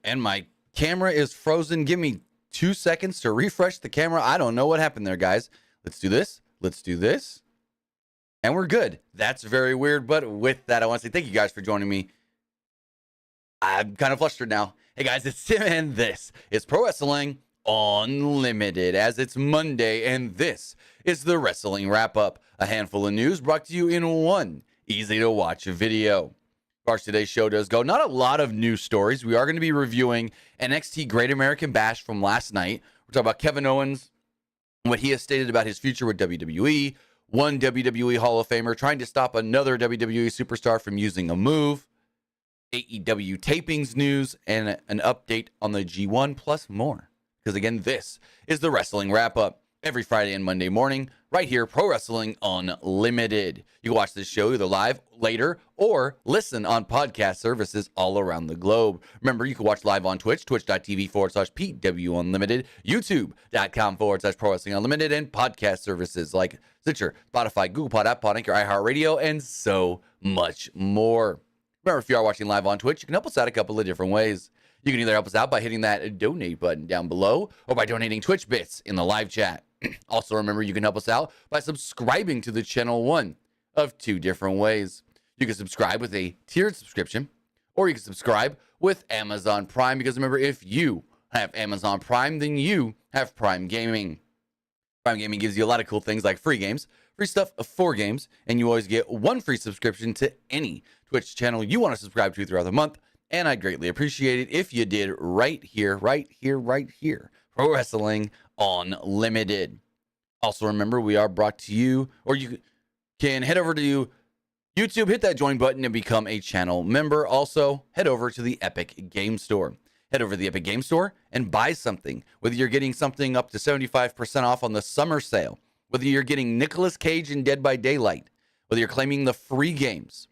And my camera is frozen. Give me 2 seconds to refresh the camera. I don't know what happened there, guys. Let's do this. Let's do this. And we're good. That's very weird. But with that, I want to say thank you guys for joining me. I'm kind of flustered now. Hey, guys, it's Tim, and this is Pro Wrestling Unlimited, as it's Monday, and this is the Wrestling Wrap-Up, a handful of news brought to you in one easy-to-watch video. As far as today's show does go, not a lot of news stories. We are going to be reviewing NXT Great American Bash from last night. We're talking about Kevin Owens, what he has stated about his future with WWE, one WWE Hall of Famer trying to stop another WWE superstar from using a move, AEW tapings news, and an update on the G1, plus more. Because again, this is the Wrestling Wrap-Up every Friday and Monday morning, right here, Pro Wrestling Unlimited. You can watch this show either live, later, or listen on podcast services all around the globe. Remember, you can watch live on Twitch, twitch.tv/PWU Unlimited, youtube.com/Pro Wrestling Unlimited, and podcast services like Stitcher, Spotify, Google Pod, App Pod, Anchor, iHeartRadio, and so much more. Remember, if you are watching live on Twitch, you can help us out a couple of different ways. You can either help us out by hitting that donate button down below or by donating Twitch bits in the live chat. Also, remember, you can help us out by subscribing to the channel, one of two different ways. You can subscribe with a tiered subscription, or you can subscribe with Amazon Prime, because remember, if you have Amazon Prime, then you have Prime Gaming. Prime Gaming gives you a lot of cool things like free games, free stuff for games, and you always get one free subscription to any Twitch channel you want to subscribe to throughout the month. And I'd greatly appreciate it if you did right here, Pro Wrestling Unlimited. Also, remember, we are brought to you, or you can head over to YouTube, hit that join button, and become a channel member. Also, head over to the Epic Game Store. Head over to the Epic Game Store and buy something. Whether you're getting something up to 75% off on the summer sale, whether you're getting Nicolas Cage in Dead by Daylight, whether you're claiming the free games,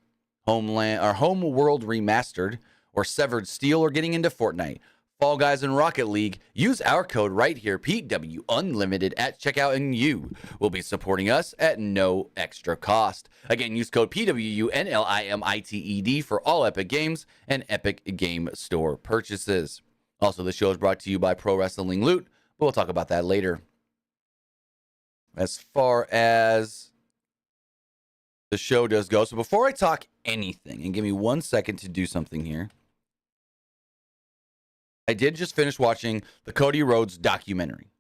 Homeland or Homeworld Remastered, or Severed Steel, or getting into Fortnite, Fall Guys, and Rocket League, use our code right here, PW Unlimited, at checkout, and you will be supporting us at no extra cost. Again, use code PWU NLIMITED for all Epic Games and Epic Game Store purchases. Also, the show is brought to you by Pro Wrestling Loot, but we'll talk about that later. As far as the show does go, so before I talk anything, and give me 1 second to do something here, I did just finish watching the Cody Rhodes documentary.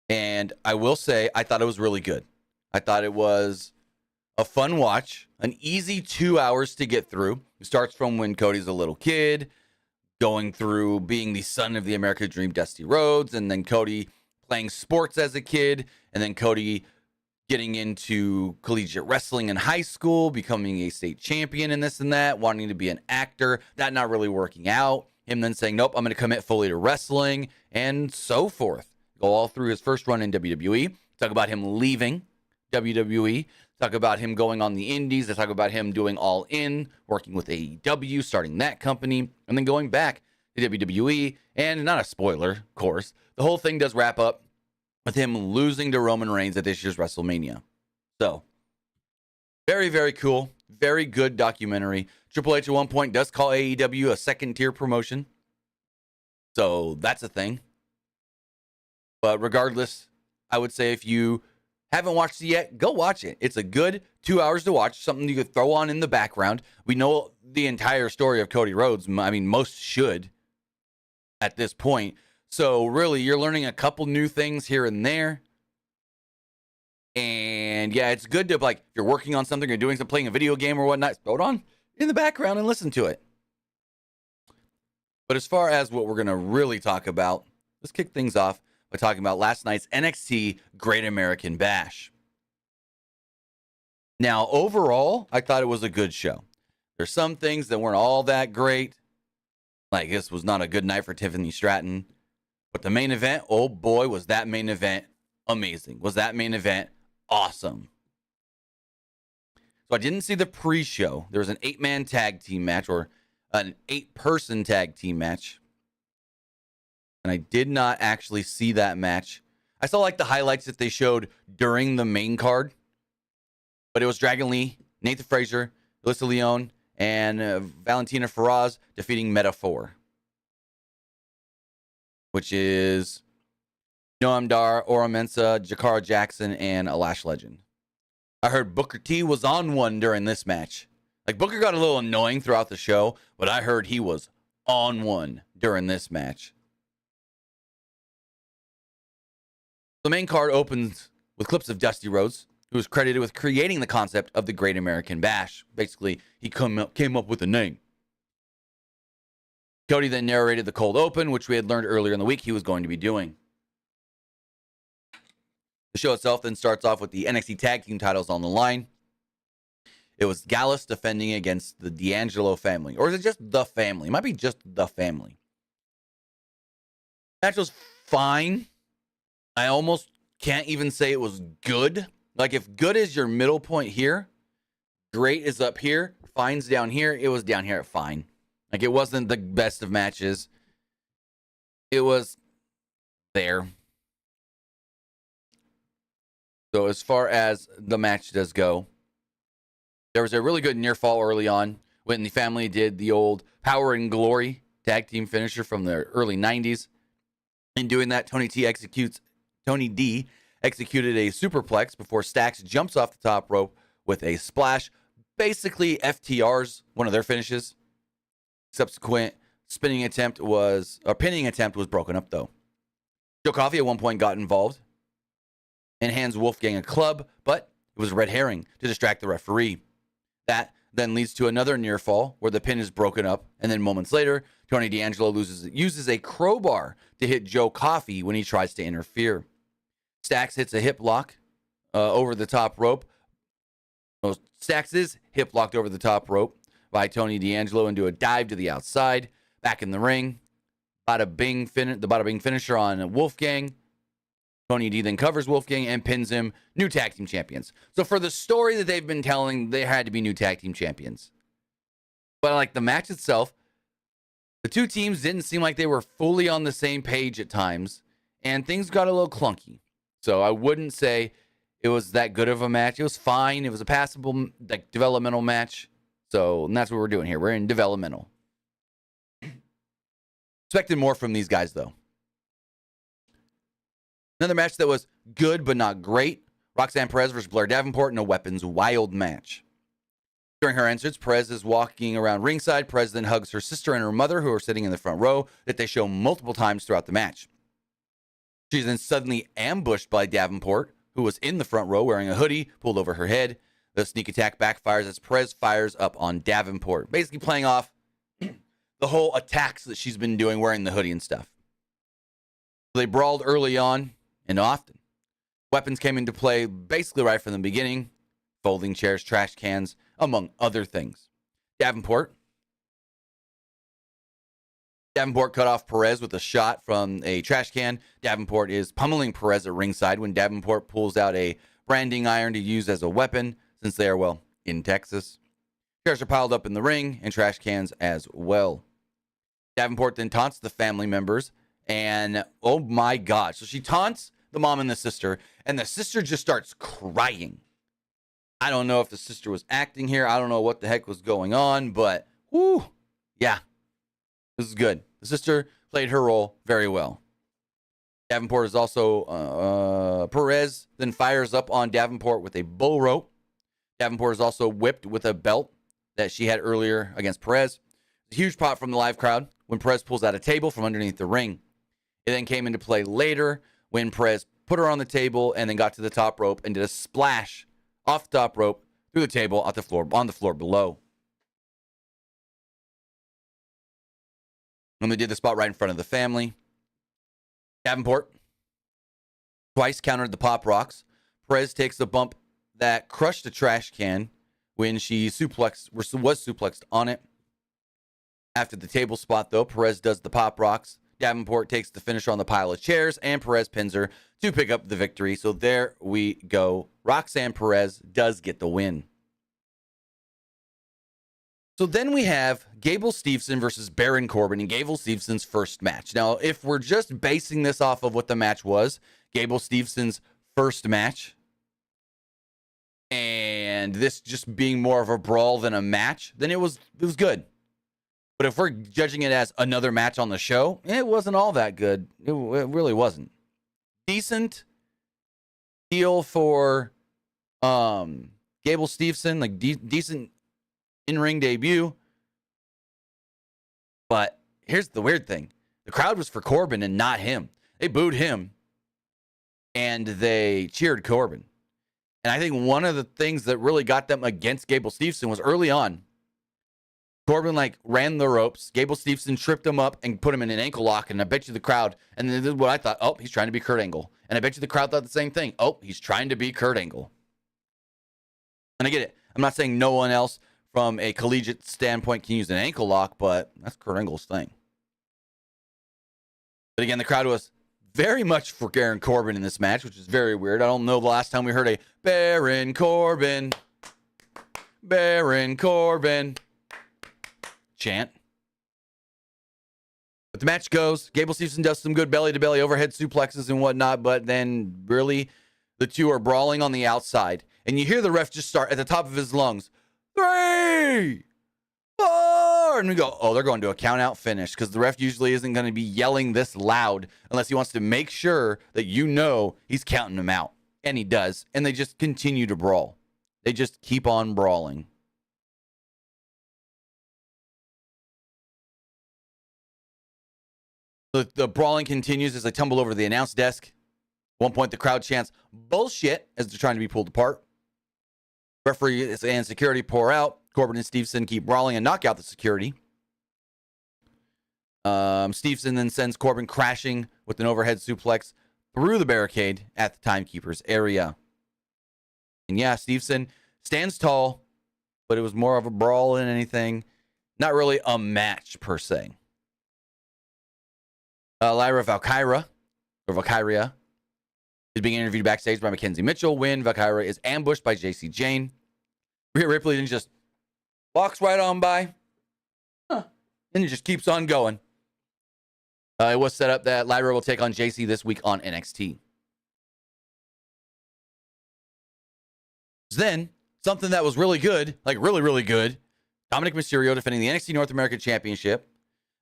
And I will say, I thought it was really good. I thought it was a fun watch, an easy 2 hours to get through. It starts from when Cody's a little kid, going through being the son of the American Dream, Dusty Rhodes, and then Cody playing sports as a kid, and then Cody getting into collegiate wrestling in high school, becoming a state champion and this and that, wanting to be an actor, that not really working out. Him then saying, nope, I'm going to commit fully to wrestling, and so forth. Go all through his first run in WWE. Talk about him leaving WWE. Talk about him going on the indies. I talk about him doing All In, working with AEW, starting that company, and then going back to WWE. And not a spoiler, of course, the whole thing does wrap up with him losing to Roman Reigns at this year's WrestleMania. So, very, very cool. Very good documentary. Triple H at one point does call AEW a second-tier promotion. So that's a thing. But regardless, I would say if you haven't watched it yet, go watch it. It's a good 2 hours to watch, something you could throw on in the background. We know the entire story of Cody Rhodes. I mean, most should at this point. So really, you're learning a couple new things here and there. And yeah, it's good to, like, if you're working on something or doing something, playing a video game or whatnot, throw it on in the background and listen to it. But as far as what we're going to really talk about, let's kick things off by talking about last night's NXT Great American Bash. Now, overall, I thought it was a good show. There's some things that weren't all that great. Like, this was not a good night for Tiffany Stratton. But the main event, oh boy, was that main event amazing. Was that main event awesome. So I didn't see the pre-show. There was an 8-man tag team match, or an 8-person tag team match. And I did not actually see that match. I saw like the highlights that they showed during the main card. But it was Dragon Lee, Nathan Frazier, Alyssa Leone, and Valentina Feroz defeating Meta 4, which is Noam Dar, Ora Mensa, Jakara Jackson, and a Lash Legend. I heard Booker T was on one during this match. Like, Booker got a little annoying throughout the show, but I heard he was on one during this match. The main card opens with clips of Dusty Rhodes, who was credited with creating the concept of the Great American Bash. Basically, he came up with a name. Cody then narrated the cold open, which we had learned earlier in the week he was going to be doing. The show itself then starts off with the NXT Tag Team titles on the line. It was Gallus defending against the D'Angelo family. Or is it just the family? It might be just the family. Match was fine. I almost can't even say it was good. Like, if good is your middle point here, great is up here, fine's down here, it was down here at fine. Like, it wasn't the best of matches. It was there. So as far as the match does go, there was a really good near fall early on when the family did the old Power and Glory tag team finisher from the early 90s. In doing that, Tony D executed a superplex before Stax jumps off the top rope with a splash. Basically, FTR's one of their finishes. Subsequent pinning attempt was broken up, though. Joe Coffey at one point got involved and hands Wolfgang a club, but it was a red herring to distract the referee. That then leads to another near fall where the pin is broken up, and then moments later, Tony D'Angelo uses a crowbar to hit Joe Coffey when he tries to interfere. Stax hits a hip lock over the top rope. Stax is hip locked over the top rope by Tony D'Angelo into a dive to the outside. Back in the ring, the bada bing finisher on Wolfgang. Tony D then covers Wolfgang and pins him. New tag team champions. So for the story that they've been telling, they had to be new tag team champions. But like the match itself, the two teams didn't seem like they were fully on the same page at times, and things got a little clunky. So I wouldn't say it was that good of a match. It was fine. It was a passable, like, developmental match. So, and that's what we're doing here. We're in developmental. Expected more from these guys, though. Another match that was good but not great. Roxanne Perez versus Blair Davenport in a weapons wild match. During her entrance, Perez is walking around ringside. Perez then hugs her sister and her mother, who are sitting in the front row, that they show multiple times throughout the match. She's then suddenly ambushed by Davenport, who was in the front row wearing a hoodie pulled over her head. The sneak attack backfires as Perez fires up on Davenport, basically playing off the whole attacks that she's been doing wearing the hoodie and stuff. They brawled early on and often. Weapons came into play basically right from the beginning. Folding chairs, trash cans, among other things. Davenport cut off Perez with a shot from a trash can. Davenport is pummeling Perez at ringside when Davenport pulls out a branding iron to use as a weapon, since they are, well, in Texas. Chairs are piled up in the ring and trash cans as well. Davenport then taunts the family members, and oh my God. So she taunts the mom and the sister, and the sister just starts crying. I don't know if the sister was acting here. I don't know what the heck was going on, but whoo, yeah, this is good. The sister played her role very well. Davenport is also, Perez then fires up on Davenport with a bull rope. Davenport is also whipped with a belt that she had earlier against Perez. A huge pop from the live crowd when Perez pulls out a table from underneath the ring. It then came into play later when Perez put her on the table and then got to the top rope and did a splash off the top rope through the table on the floor below. And they did the spot right in front of the family. Davenport twice countered the pop rocks. Perez takes the bump that crushed a trash can when she was suplexed on it. After the table spot, though, Perez does the pop rocks. Davenport takes the finisher on the pile of chairs, and Perez pins her to pick up the victory. So there we go. Roxanne Perez does get the win. So then we have Gable Steveson versus Baron Corbin in Gable Stevenson's first match. Now, if we're just basing this off of what the match was, Gable Stevenson's first match, and this just being more of a brawl than a match, then it was good. But if we're judging it as another match on the show, it wasn't all that good. It really wasn't. Decent deal for Gable Steveson, like decent in-ring debut. But here's the weird thing. The crowd was for Corbin and not him. They booed him and they cheered Corbin. And I think one of the things that really got them against Gable Steveson was early on. Corbin ran the ropes. Gable Steveson tripped him up and put him in an ankle lock. And I bet you the crowd, and this is what I thought, oh, he's trying to be Kurt Angle. And I bet you the crowd thought the same thing. Oh, he's trying to be Kurt Angle. And I get it. I'm not saying no one else from a collegiate standpoint can use an ankle lock, but that's Kurt Angle's thing. But again, the crowd was very much for Baron Corbin in this match, which is very weird. I don't know the last time we heard a Baron Corbin chant. But the match goes. Gable Steveson does some good belly-to-belly overhead suplexes and whatnot, but then really the two are brawling on the outside. And you hear the ref just start at the top of his lungs. 3, 4, and we go, oh, they're going to a count-out finish because the ref usually isn't going to be yelling this loud unless he wants to make sure that he's counting them out. And he does. And they just continue to brawl. They just keep on brawling. The brawling continues as they tumble over the announce desk. At one point, the crowd chants bullshit as they're trying to be pulled apart. Referee and security pour out. Corbin and Steveson keep brawling and knock out the security. Steveson then sends Corbin crashing with an overhead suplex through the barricade at the timekeeper's area. And yeah, Steveson stands tall, but it was more of a brawl than anything. Not really a match per se. Lyra Valkyria is being interviewed backstage by Mackenzie Mitchell when Valkyria is ambushed by JC Jane. Rhea Ripley then just walks right on by. And it just keeps on going. It was set up that Lyra will take on JC this week on NXT. Then, something that was really good, really good, Dominic Mysterio defending the NXT North American Championship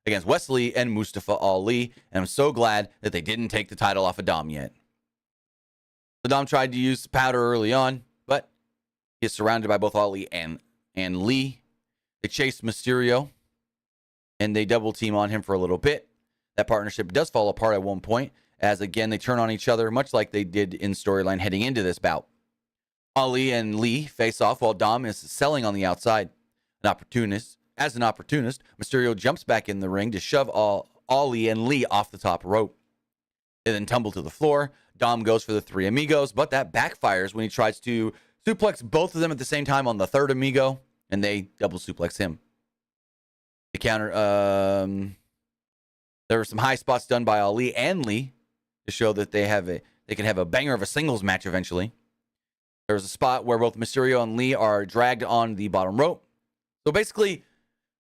against Wesley and Mustafa Ali. And I'm so glad that they didn't take the title off of Dom yet. The Dom tried to use powder early on, but he's surrounded by both Ali and Lee. They chased Mysterio, and they double team on him for a little bit. That partnership does fall apart at one point, as again, they turn on each other, much like they did in storyline heading into this bout. Ali and Lee face off while Dom is selling on the outside. As an opportunist, Mysterio jumps back in the ring to shove Ali and Lee off the top rope. They then tumble to the floor. Dom goes for the 3 amigos, but that backfires when he tries to suplex both of them at the same time on the 3rd amigo, and they double suplex him. The counter, there were some high spots done by Ali and Lee to show that they can have a banger of a singles match eventually. There's a spot where both Mysterio and Lee are dragged on the bottom rope. So basically,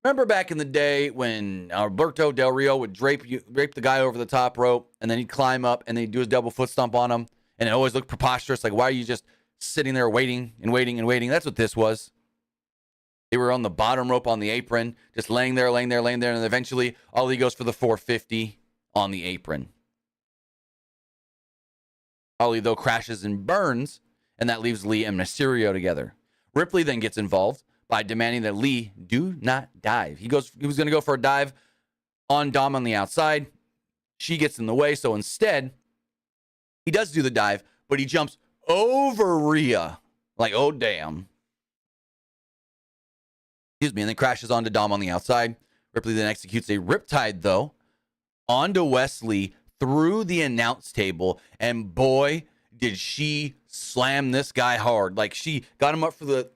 remember back in the day when Alberto Del Rio would drape the guy over the top rope, and then he'd climb up and they'd do his double foot stomp on him, and it always looked preposterous. Like, why are you just sitting there waiting and waiting and waiting? That's what this was. They were on the bottom rope on the apron, just laying there, and eventually Ali goes for the 450 on the apron. Ali, though, crashes and burns, and that leaves Lee and Mysterio together. Ripley then gets involved by demanding that Lee do not dive. He was going to go for a dive on Dom on the outside. She gets in the way, so instead, he does do the dive, but he jumps over Rhea. Like, oh, damn. Excuse me, and then crashes onto Dom on the outside. Ripley then executes a riptide, though, onto Wesley through the announce table, and boy, did she slam this guy hard. Like, she got him up for the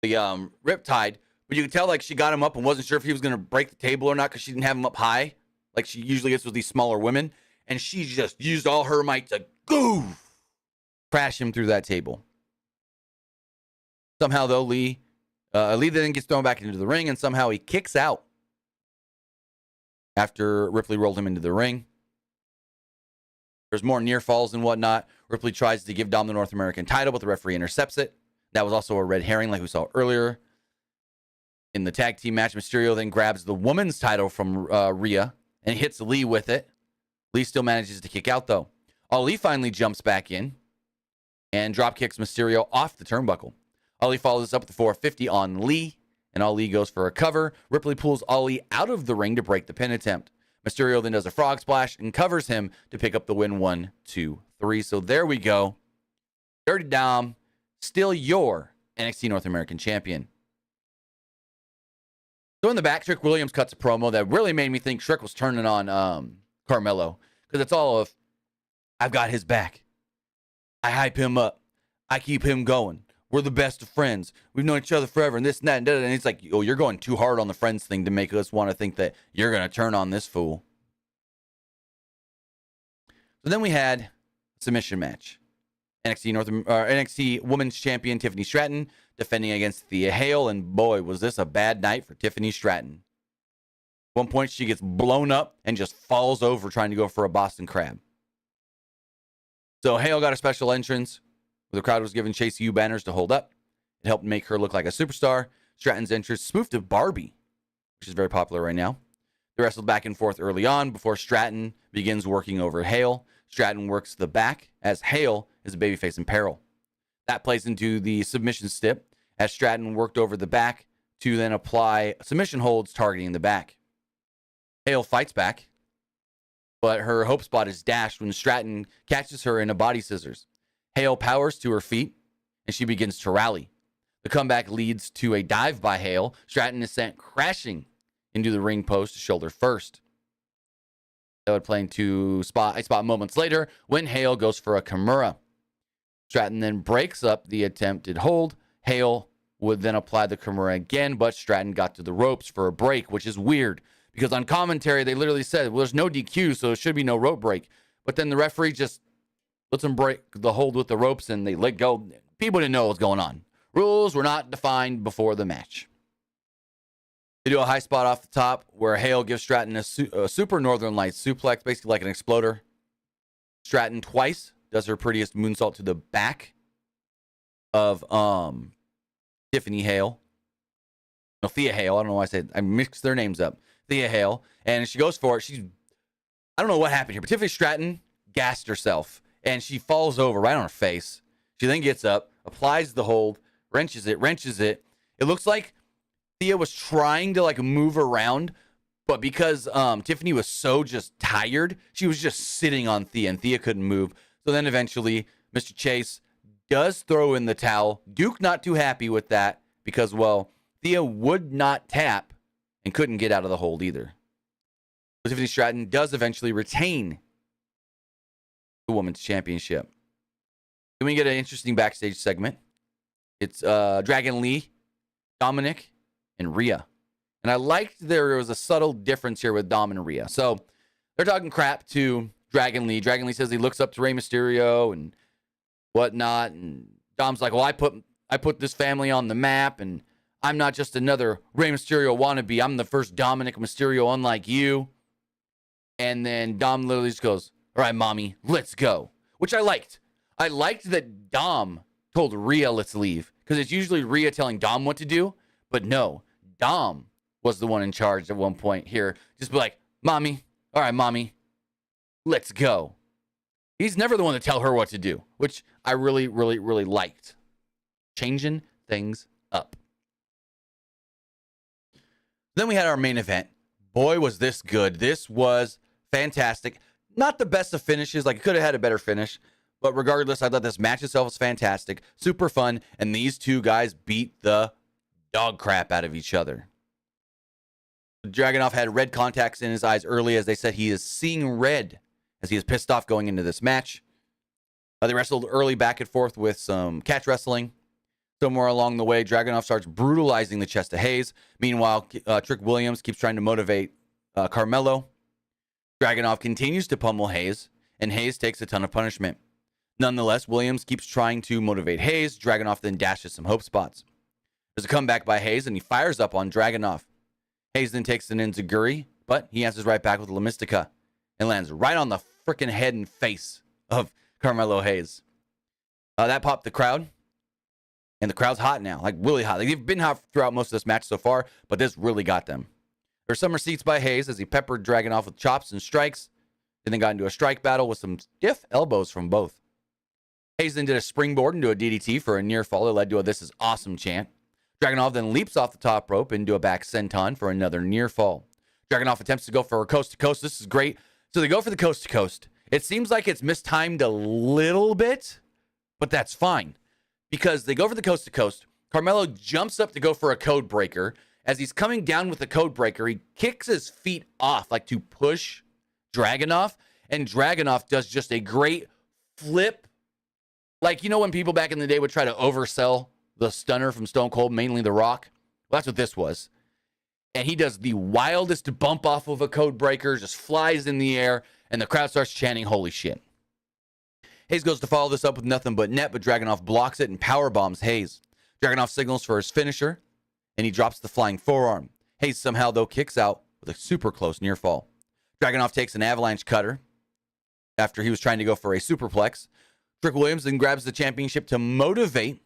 riptide, but you could tell like she got him up and wasn't sure if he was going to break the table or not because she didn't have him up high like she usually gets with these smaller women, and she just used all her might to crash him through that table. Somehow though, Lee then gets thrown back into the ring, and somehow he kicks out after Ripley rolled him into the ring. There's more near falls and whatnot. Ripley tries to give Dom the North American title, but the referee intercepts it. That was also a red herring like we saw earlier. In the tag team match, Mysterio then grabs the women's title from Rhea and hits Lee with it. Lee still manages to kick out, though. Ali finally jumps back in and drop kicks Mysterio off the turnbuckle. Ali follows up with the 450 on Lee, and Ali goes for a cover. Ripley pulls Ali out of the ring to break the pin attempt. Mysterio then does a frog splash and covers him to pick up the win 1, 2, 3. So there we go. Dirty Dom, still your NXT North American champion. So in the back, Trick Williams cuts a promo that really made me think Trick was turning on Carmelo. Because it's all of, I've got his back. I hype him up. I keep him going. We're the best of friends. We've known each other forever and this and that. And it's like, oh, you're going too hard on the friends thing to make us want to think that you're going to turn on this fool. So then we had a submission match. NXT Women's Champion Tiffany Stratton defending against Thea Hale, and boy, was this a bad night for Tiffany Stratton. At one point, she gets blown up and just falls over trying to go for a Boston Crab. So Hale got a special entrance, where the crowd was giving Chase U banners to hold up. It helped make her look like a superstar. Stratton's entrance spoofed of Barbie, which is very popular right now. They wrestled back and forth early on before Stratton begins working over Hale. Stratton works the back as Hale is a babyface in peril. That plays into the submission stip as Stratton worked over the back to then apply submission holds targeting the back. Hale fights back, but her hope spot is dashed when Stratton catches her in a body scissors. Hale powers to her feet, and she begins to rally. The comeback leads to a dive by Hale. Stratton is sent crashing into the ring post shoulder first. That would play into a spot moments later when Hale goes for a Kimura. Stratton then breaks up the attempted hold. Hale would then apply the Kimura again, but Stratton got to the ropes for a break, which is weird because on commentary they literally said, well, there's no DQ, so there should be no rope break. But then the referee just lets them break the hold with the ropes and they let go. People didn't know what was going on. Rules were not defined before the match. They do a high spot off the top where Hale gives Stratton a super Northern Lights suplex, basically like an exploder. Stratton twice does her prettiest moonsault to the back of Tiffany Hale. No, Thea Hale. I don't know why I mixed their names up. Thea Hale. And she goes for it. I don't know what happened here, but Tiffany Stratton gassed herself. And she falls over right on her face. She then gets up, applies the hold, wrenches it. It looks like Thea was trying to move around, but because Tiffany was so just tired, she was just sitting on Thea, and Thea couldn't move. So then eventually, Mr. Chase does throw in the towel. Duke not too happy with that because, well, Thea would not tap and couldn't get out of the hold either. But Tiffany Stratton does eventually retain the Women's Championship. Then we get an interesting backstage segment. It's Dragon Lee, Dominic, and Rhea. And I liked there was a subtle difference here with Dom and Rhea. So they're talking crap to Dragon Lee. Dragon Lee says he looks up to Rey Mysterio and whatnot. And Dom's like, well, I put this family on the map, and I'm not just another Rey Mysterio wannabe. I'm the first Dominic Mysterio, unlike you. And then Dom literally just goes, all right, mommy, let's go. Which I liked. I liked that Dom told Rhea, let's leave. Because it's usually Rhea telling Dom what to do. But no, Dom was the one in charge at one point here. Just be like, mommy, all right, mommy, let's go. He's never the one to tell her what to do, which I really, really, really liked. Changing things up. Then we had our main event. Boy, was this good. This was fantastic. Not the best of finishes. It could have had a better finish. But regardless, I thought this match itself was fantastic. Super fun. And these two guys beat the dog crap out of each other. Dragunov had red contacts in his eyes early as they said he is seeing red as he is pissed off going into this match. They wrestled early back and forth with some catch wrestling. Somewhere along the way, Dragunov starts brutalizing the chest of Hayes. Meanwhile, Trick Williams keeps trying to motivate Carmelo. Dragunov continues to pummel Hayes, and Hayes takes a ton of punishment. Nonetheless, Williams keeps trying to motivate Hayes. Dragunov then dashes some hope spots. There's a comeback by Hayes, and he fires up on Dragunov. Hayes then takes an enziguri, but he answers right back with La Mystica and lands right on the freaking head and face of Carmelo Hayes. That popped the crowd. And the crowd's hot now, like really hot. Like, they've been hot throughout most of this match so far, but this really got them. There's some receipts by Hayes as he peppered Dragunov with chops and strikes, and then got into a strike battle with some stiff elbows from both. Hayes then did a springboard into a DDT for a near fall that led to a "This is awesome" chant. Dragunov then leaps off the top rope into a back senton for another near fall. Dragunov attempts to go for a coast to coast. This is great. So they go for the coast to coast. It seems like it's mistimed a little bit, but that's fine. Because they go for the coast to coast. Carmelo jumps up to go for a code breaker. As he's coming down with the code breaker, he kicks his feet off, like to push Dragunov. And Dragunov does just a great flip. Like, you know when people back in the day would try to oversell the stunner from Stone Cold, mainly The Rock? Well, that's what this was. And he does the wildest bump off of a code breaker, just flies in the air, and the crowd starts chanting, "Holy shit." Hayes goes to follow this up with nothing but net, but Dragunov blocks it and power bombs Hayes. Dragunov signals for his finisher, and he drops the flying forearm. Hayes somehow, though, kicks out with a super close near fall. Dragunov takes an avalanche cutter after he was trying to go for a superplex. Trick Williams then grabs the championship to motivate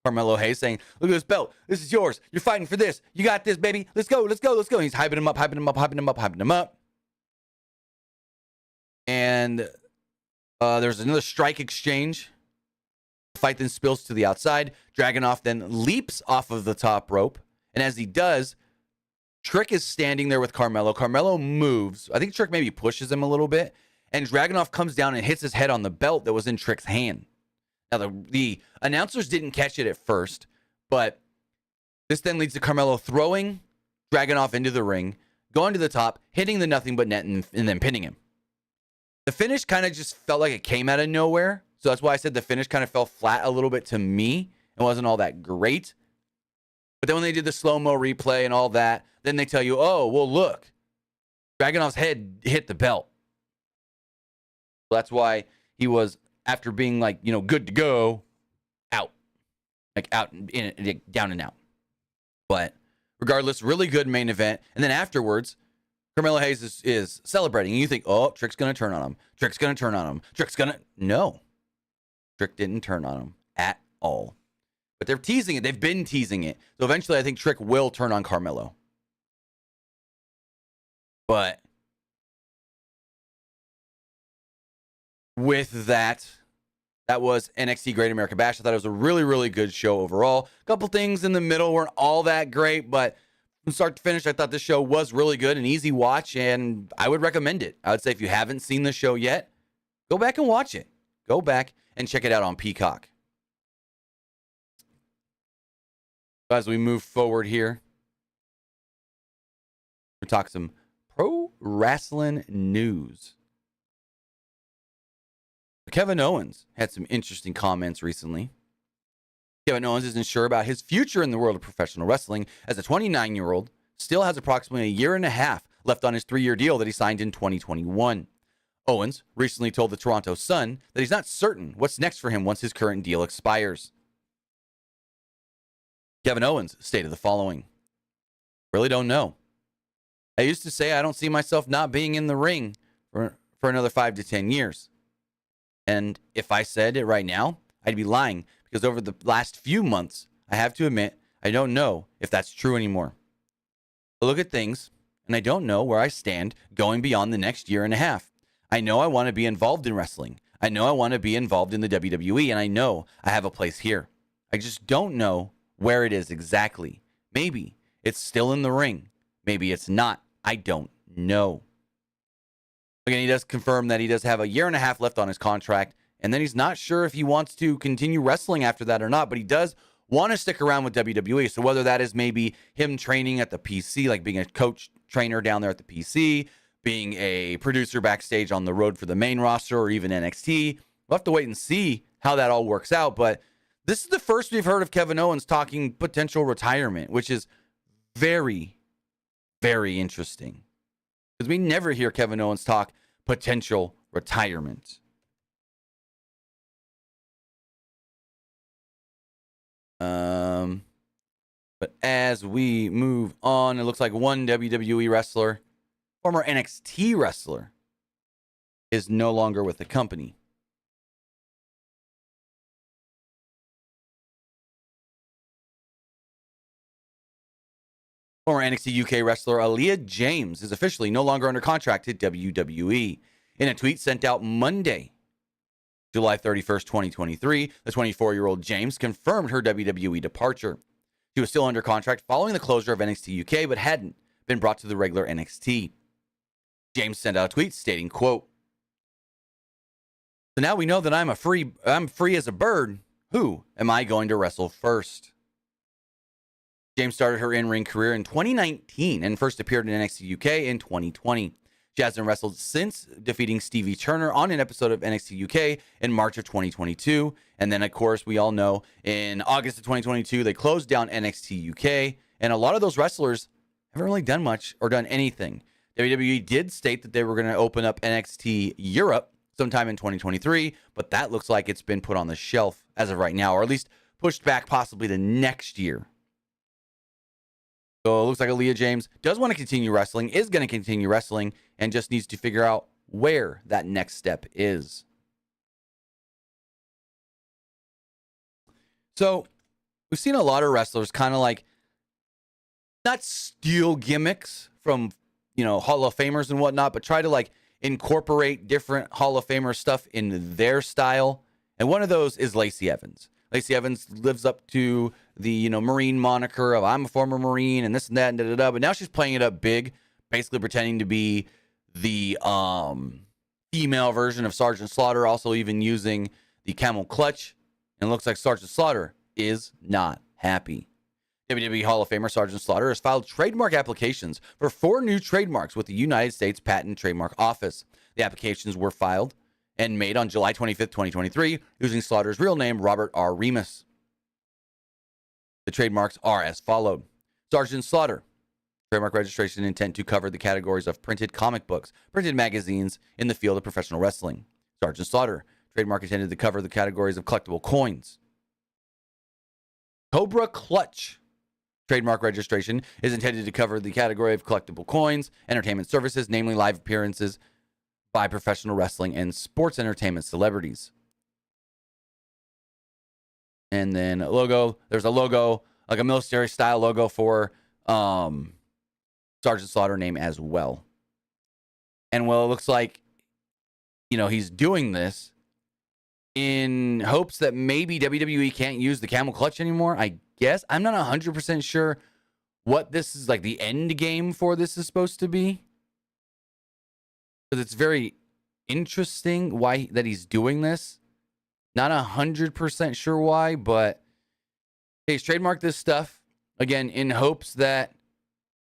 Carmelo Hayes, saying, "Look at this belt. This is yours. You're fighting for this. You got this, baby. Let's go, let's go, let's go." And he's hyping him up, hyping him up, hyping him up, hyping him up. And there's another strike exchange. The fight then spills to the outside. Dragunov then leaps off of the top rope. And as he does, Trick is standing there with Carmelo. Carmelo moves. I think Trick maybe pushes him a little bit. And Dragunov comes down and hits his head on the belt that was in Trick's hand. Now, the announcers didn't catch it at first, but this then leads to Carmelo throwing Dragunov into the ring, going to the top, hitting the nothing but net, and then pinning him. The finish kind of just felt like it came out of nowhere. So that's why I said the finish kind of fell flat a little bit to me. It wasn't all that great. But then when they did the slow-mo replay and all that, then they tell you, oh, well, look, Dragunov's head hit the belt. So that's why he was, after being like, you know, good to go, out. Like out, down and out. But regardless, really good main event. And then afterwards, Carmelo Hayes is celebrating. And you think, oh, Trick's going to turn on him. Trick's going to turn on him. Trick's going to... No. Trick didn't turn on him at all. But they're teasing it. They've been teasing it. So eventually I think Trick will turn on Carmelo. But with that, that was NXT Great American Bash. I thought it was a really, really good show overall. A couple things in the middle weren't all that great, but from start to finish, I thought this show was really good, an easy watch, and I would recommend it. I would say if you haven't seen the show yet, go back and watch it. Go back and check it out on Peacock. As we move forward here, we'll talk some pro wrestling news. Kevin Owens had some interesting comments recently. Kevin Owens isn't sure about his future in the world of professional wrestling, as a 29-year-old still has approximately a year and a half left on his 3-year deal that he signed in 2021. Owens recently told the Toronto Sun that he's not certain what's next for him once his current deal expires. Kevin Owens stated the following: "Really don't know. I used to say I don't see myself not being in the ring for another 5 to 10 years. And if I said it right now, I'd be lying, because over the last few months, I have to admit, I don't know if that's true anymore. I look at things, and I don't know where I stand going beyond the next year and a half. I know I want to be involved in wrestling. I know I want to be involved in the WWE, and I know I have a place here. I just don't know where it is exactly. Maybe it's still in the ring. Maybe it's not. I don't know." Again, he does confirm that he does have a year and a half left on his contract, and then he's not sure if he wants to continue wrestling after that or not, but he does want to stick around with WWE. So whether that is maybe him training at the PC, like being a coach trainer down there at the PC, being a producer backstage on the road for the main roster, or even NXT, we'll have to wait and see how that all works out. But this is the first we've heard of Kevin Owens talking potential retirement, which is very, very interesting, because we never hear Kevin Owens talk potential retirement. But as we move on, it looks like one WWE wrestler, former NXT wrestler, is no longer with the company. Former NXT UK wrestler Aaliyah James is officially no longer under contract at WWE. In a tweet sent out Monday, July 31st, 2023, the 24-year-old James confirmed her WWE departure. She was still under contract following the closure of NXT UK, but hadn't been brought to the regular NXT. James sent out a tweet stating, quote, "So now we know that I'm free as a bird. Who am I going to wrestle first?" James started her in-ring career in 2019 and first appeared in NXT UK in 2020. She hasn't wrestled since defeating Stevie Turner on an episode of NXT UK in March of 2022. And then, of course, we all know in August of 2022, they closed down NXT UK. And a lot of those wrestlers haven't really done much or done anything. WWE did state that they were going to open up NXT Europe sometime in 2023, but that looks like it's been put on the shelf as of right now, or at least pushed back possibly to next year. So it looks like Aaliyah James does want to continue wrestling, is going to continue wrestling, and just needs to figure out where that next step is. So we've seen a lot of wrestlers kind of like not steal gimmicks from, Hall of Famers and whatnot, but try to like incorporate different Hall of Famer stuff in their style. And one of those is Lacey Evans. Lacey Evans lives up to the, Marine moniker of I'm a former Marine and this and that and da-da-da. But now she's playing it up big, basically pretending to be the female version of Sergeant Slaughter, also even using the camel clutch. And it looks like Sergeant Slaughter is not happy. WWE Hall of Famer Sergeant Slaughter has filed trademark applications for 4 new trademarks with the United States Patent and Trademark Office. The applications were filed and made on July 25th, 2023, using Slaughter's real name, Robert R. Remus. The trademarks are as followed. Sergeant Slaughter. Trademark registration intent to cover the categories of printed comic books, printed magazines in the field of professional wrestling. Sergeant Slaughter. Trademark intended to cover the categories of collectible coins. Cobra Clutch. Trademark registration is intended to cover the category of collectible coins, entertainment services, namely live appearances by professional wrestling and sports entertainment celebrities. And then a logo. There's a logo, like a military style logo for Sergeant Slaughter name as well. And well, it looks like, he's doing this in hopes that maybe WWE can't use the camel clutch anymore, I guess. I'm not 100% sure what this is, like the end game for this is supposed to be. Because it's very interesting why that he's doing this. Not 100% sure why, but he's trademarked this stuff, again, in hopes that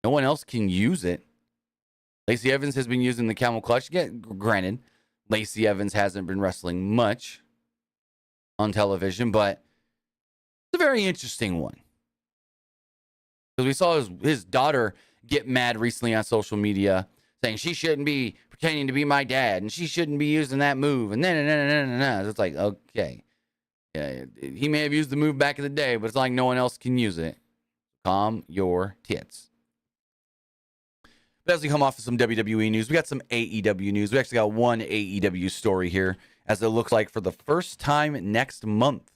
no one else can use it. Lacey Evans has been using the camel clutch. Granted, Lacey Evans hasn't been wrestling much on television, but it's a very interesting one. Because we saw his daughter get mad recently on social media saying she shouldn't be pretending to be my dad and she shouldn't be using that move. And then it's like, okay. Yeah, he may have used the move back in the day, but it's like no one else can use it. Calm your tits. But as we come off of some WWE news, we got some AEW news. We actually got one AEW story here, as it looks like for the first time next month,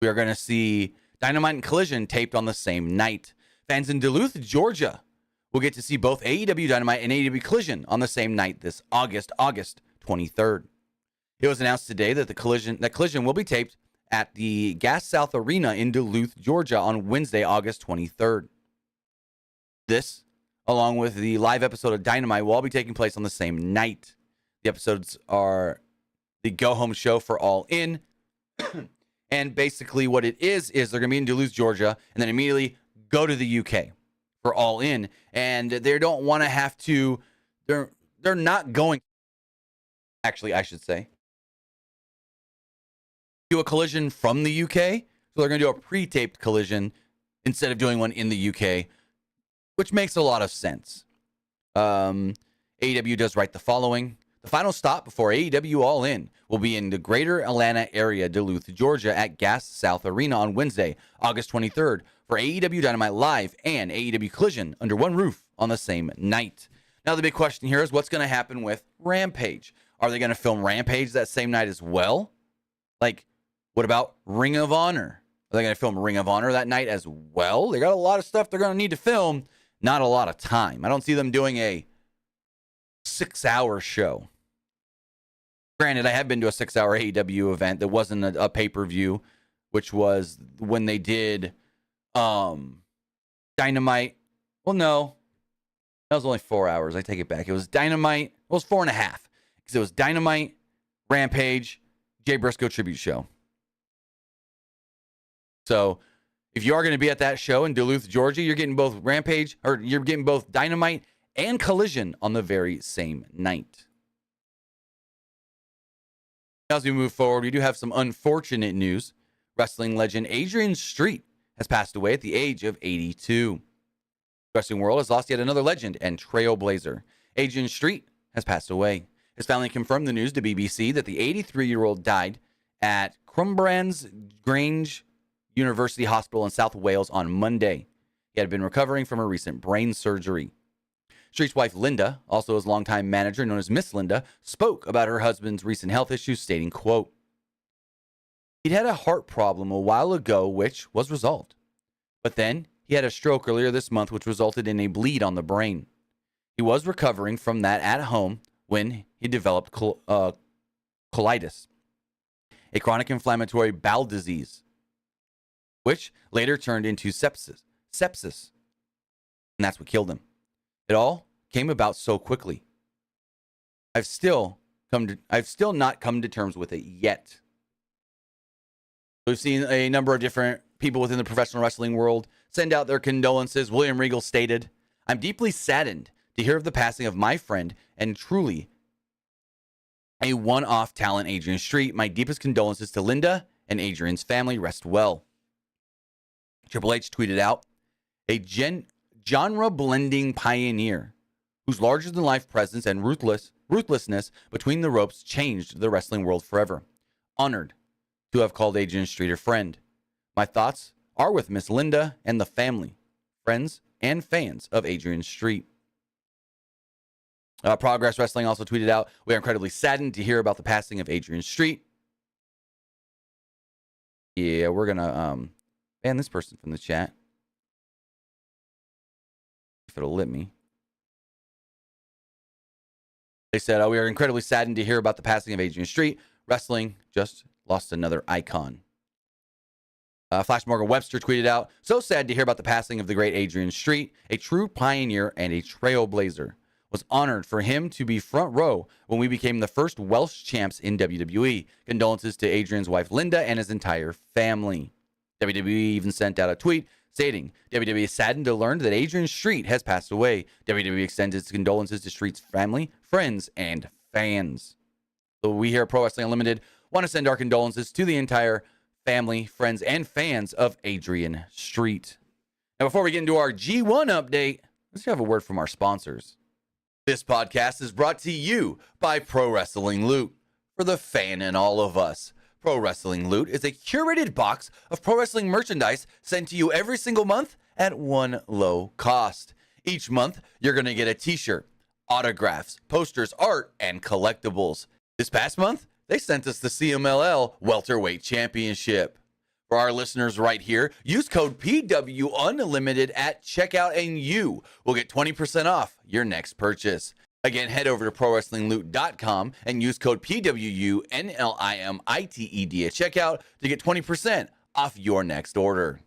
we are going to see Dynamite and Collision taped on the same night. Fans in Duluth, Georgia, will get to see both AEW Dynamite and AEW Collision on the same night this August 23rd. It was announced today that Collision will be taped at the Gas South Arena in Duluth, Georgia on Wednesday, August 23rd. This, along with the live episode of Dynamite, will all be taking place on the same night. The episodes are the go-home show for All In. And basically what it is they're going to be in Duluth, Georgia, and then immediately go to the UK for All In. And they don't want to have to, they're not going, actually, I should say, do a Collision from the UK. So they're going to do a pre-taped Collision instead of doing one in the UK, which makes a lot of sense. AEW does write the following. The final stop before AEW All In will be in the greater Atlanta area, Duluth, Georgia, at Gas South Arena on Wednesday, August 23rd, for AEW Dynamite Live and AEW Collision under one roof on the same night. Now, the big question here is what's going to happen with Rampage? Are they going to film Rampage that same night as well? Like, what about Ring of Honor? Are they going to film Ring of Honor that night as well? They got a lot of stuff they're going to need to film, not a lot of time. I don't see them doing a 6-hour show. Granted, I have been to a 6-hour AEW event that wasn't a pay-per-view, which was when they did Dynamite. Well, no. That was only 4 hours. I take it back. It was Dynamite. It was 4.5. Because it was Dynamite, Rampage, Jay Briscoe Tribute Show. So, if you are going to be at that show in Duluth, Georgia, you're getting both Rampage, or you're getting both Dynamite and Collision on the very same night. As we move forward, we do have some unfortunate news. Wrestling legend Adrian Street has passed away at the age of 82. The wrestling world has lost yet another legend and trailblazer. Adrian Street has passed away. His family confirmed the news to BBC that the 83-year-old died at Crumbrands Grange University Hospital in South Wales on Monday. He had been recovering from a recent brain surgery. Street's wife, Linda, also his longtime manager known as Miss Linda, spoke about her husband's recent health issues, stating, quote, "He'd had a heart problem a while ago, which was resolved. But then he had a stroke earlier this month, which resulted in a bleed on the brain. He was recovering from that at home when he developed colitis, a chronic inflammatory bowel disease, which later turned into sepsis. And that's what killed him. It all came about so quickly. I've still not come to terms with it yet." We've seen a number of different people within the professional wrestling world send out their condolences. William Regal stated, "I'm deeply saddened to hear of the passing of my friend and truly a one-off talent, Adrian Street. My deepest condolences to Linda and Adrian's family. Rest well." Triple H tweeted out, "A genre-blending pioneer whose larger-than-life presence and ruthlessness between the ropes changed the wrestling world forever. Honored to have called Adrian Street a friend. My thoughts are with Miss Linda and the family, friends, and fans of Adrian Street." Progress Wrestling also tweeted out, "We are incredibly saddened to hear about the passing of Adrian Street." Yeah, we're going to ban this person from the chat. If it'll let me. They said, "We are incredibly saddened to hear about the passing of Adrian Street. Wrestling just lost another icon." Flash Morgan Webster tweeted out, "So sad to hear about the passing of the great Adrian Street, a true pioneer and a trailblazer. Was honored for him to be front row when we became the first Welsh champs in WWE. Condolences to Adrian's wife Linda and his entire family." WWE even sent out a tweet stating, "WWE is saddened to learn that Adrian Street has passed away. WWE extends its condolences to Street's family, friends, and fans." So we here at Pro Wrestling Unlimited want to send our condolences to the entire family, friends, and fans of Adrian Street. Now, before we get into our G1 update, let's have a word from our sponsors. This podcast is brought to you by Pro Wrestling Loot. For the fan in all of us, Pro Wrestling Loot is a curated box of pro wrestling merchandise sent to you every single month at one low cost. Each month, you're going to get a t-shirt, autographs, posters, art, and collectibles. This past month, they sent us the CMLL Welterweight Championship. For our listeners right here, use code PW Unlimited at checkout and you will get 20% off your next purchase. Again, head over to ProWrestlingLoot.com and use code PWU NLIMITED at checkout to get 20% off your next order.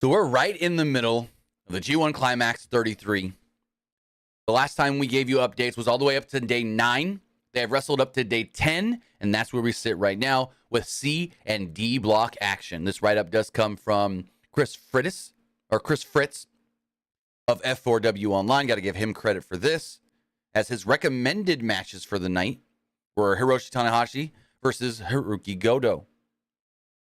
So we're right in the middle of the G1 Climax 33. The last time we gave you updates was all the way up to day 9. They have wrestled up to day 10, and that's where we sit right now with C and D block action. This write-up does come from Chris Fritz of F4W Online. Got to give him credit for this, as his recommended matches for the night were Hiroshi Tanahashi versus Hiroki Goto.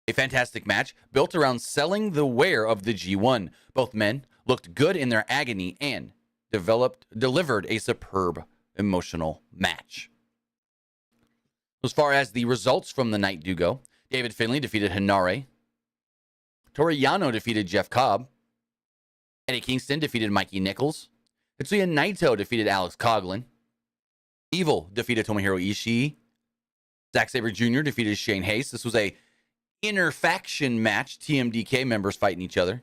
A fantastic match built around selling the wear of the G1. Both men looked good in their agony and delivered a superb emotional match. As far as the results from the night do go, David Finlay defeated Hinare. Toru Yano defeated Jeff Cobb. Eddie Kingston defeated Mikey Nichols. Tetsuya Naito defeated Alex Coughlin. Evil defeated Tomohiro Ishii. Zack Sabre Jr. defeated Shane Haste. This was a inter-faction match. TMDK members fighting each other.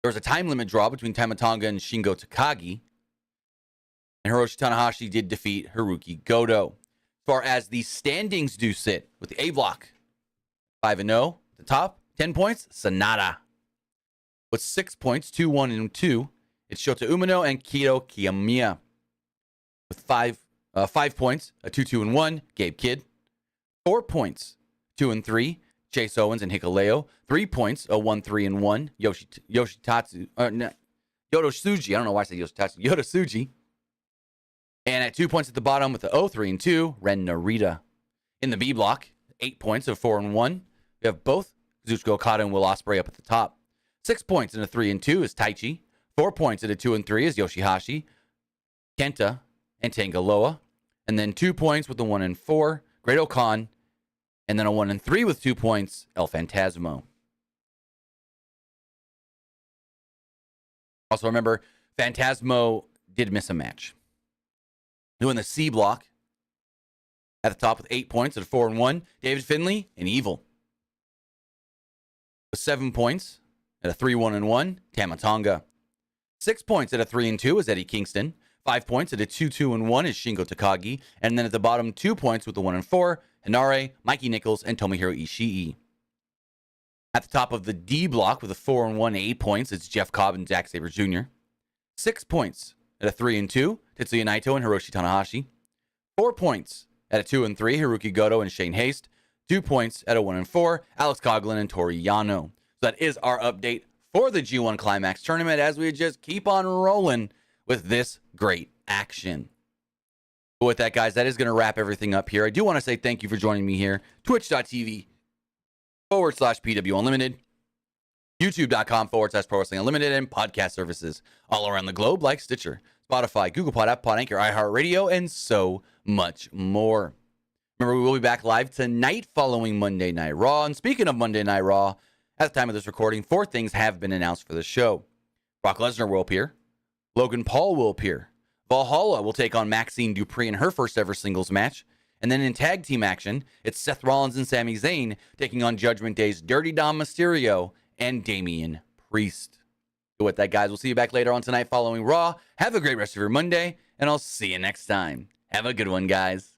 There was a time limit draw between Tama Tonga and Shingo Takagi. And Hiroshi Tanahashi did defeat Haruki Goto. As far as the standings do sit, with the A block, 5-0. The top, 10 points, Sanada. With 6 points, 2-1-2, it's Shota Umino and Kito Kiyomiya. With 5 points, a 2-2-1, Gabe Kidd. 4 points, 2-3, Chase Owens and Hikuleo. 3 points, a 1-3-1, Yoshitatsu. Yoto Tsuji. I don't know why I said Yoshitatsu. Yoto Tsuji. And at 2 points at the bottom with the 0-3-2, Ren Narita. In the B block, 8 points of 4-1. We have both Kazuchika Okada and Will Ospreay up at the top. 6 points in a 3-2 is Taichi. 4 points in a 2-3 is Yoshihashi, Kenta, and Tangaloa. And then 2 points with the 1-4, Great Okan. And then a 1-3 with 2 points, El Phantasmo. Also remember, Phantasmo did miss a match. Doing the C block at the top with 8 points at 4-1, David Finlay and Evil. With 7 points at a 3-1-1, Tama Tonga. 6 points at a 3-2 is Eddie Kingston. 5 points at a 2-2-1 is Shingo Takagi. And then at the bottom, 2 points with the 1-4, Hinare, Mikey Nichols, and Tomohiro Ishii. At the top of the D block with a 4-1, 8 points, it's Jeff Cobb and Zack Sabre Jr. 6 points at a 3-2, Tetsuya Naito and Hiroshi Tanahashi. 4 points at a 2-3, Haruki Goto and Shane Haste. 2 points at a 1-4, Alex Coughlin and Toru Yano. So that is our update for the G1 Climax tournament as we just keep on rolling with this great action. But with that, guys, that is going to wrap everything up here. I do want to say thank you for joining me here. Twitch.tv/PW Unlimited. YouTube.com/Pro Wrestling Unlimited, and podcast services all around the globe like Stitcher, Spotify, Google Pod, Apple Pod, Anchor, iHeartRadio, and so much more. Remember, we will be back live tonight following Monday Night Raw. And speaking of Monday Night Raw, at the time of this recording, 4 things have been announced for the show. Brock Lesnar will appear. Logan Paul will appear. Valhalla will take on Maxine Dupree in her first ever singles match. And then in tag team action, it's Seth Rollins and Sami Zayn taking on Judgment Day's Dirty Dom Mysterio and Damian Priest. So with that, guys, we'll see you back later on tonight following Raw. Have a great rest of your Monday, and I'll see you next time. Have a good one, guys.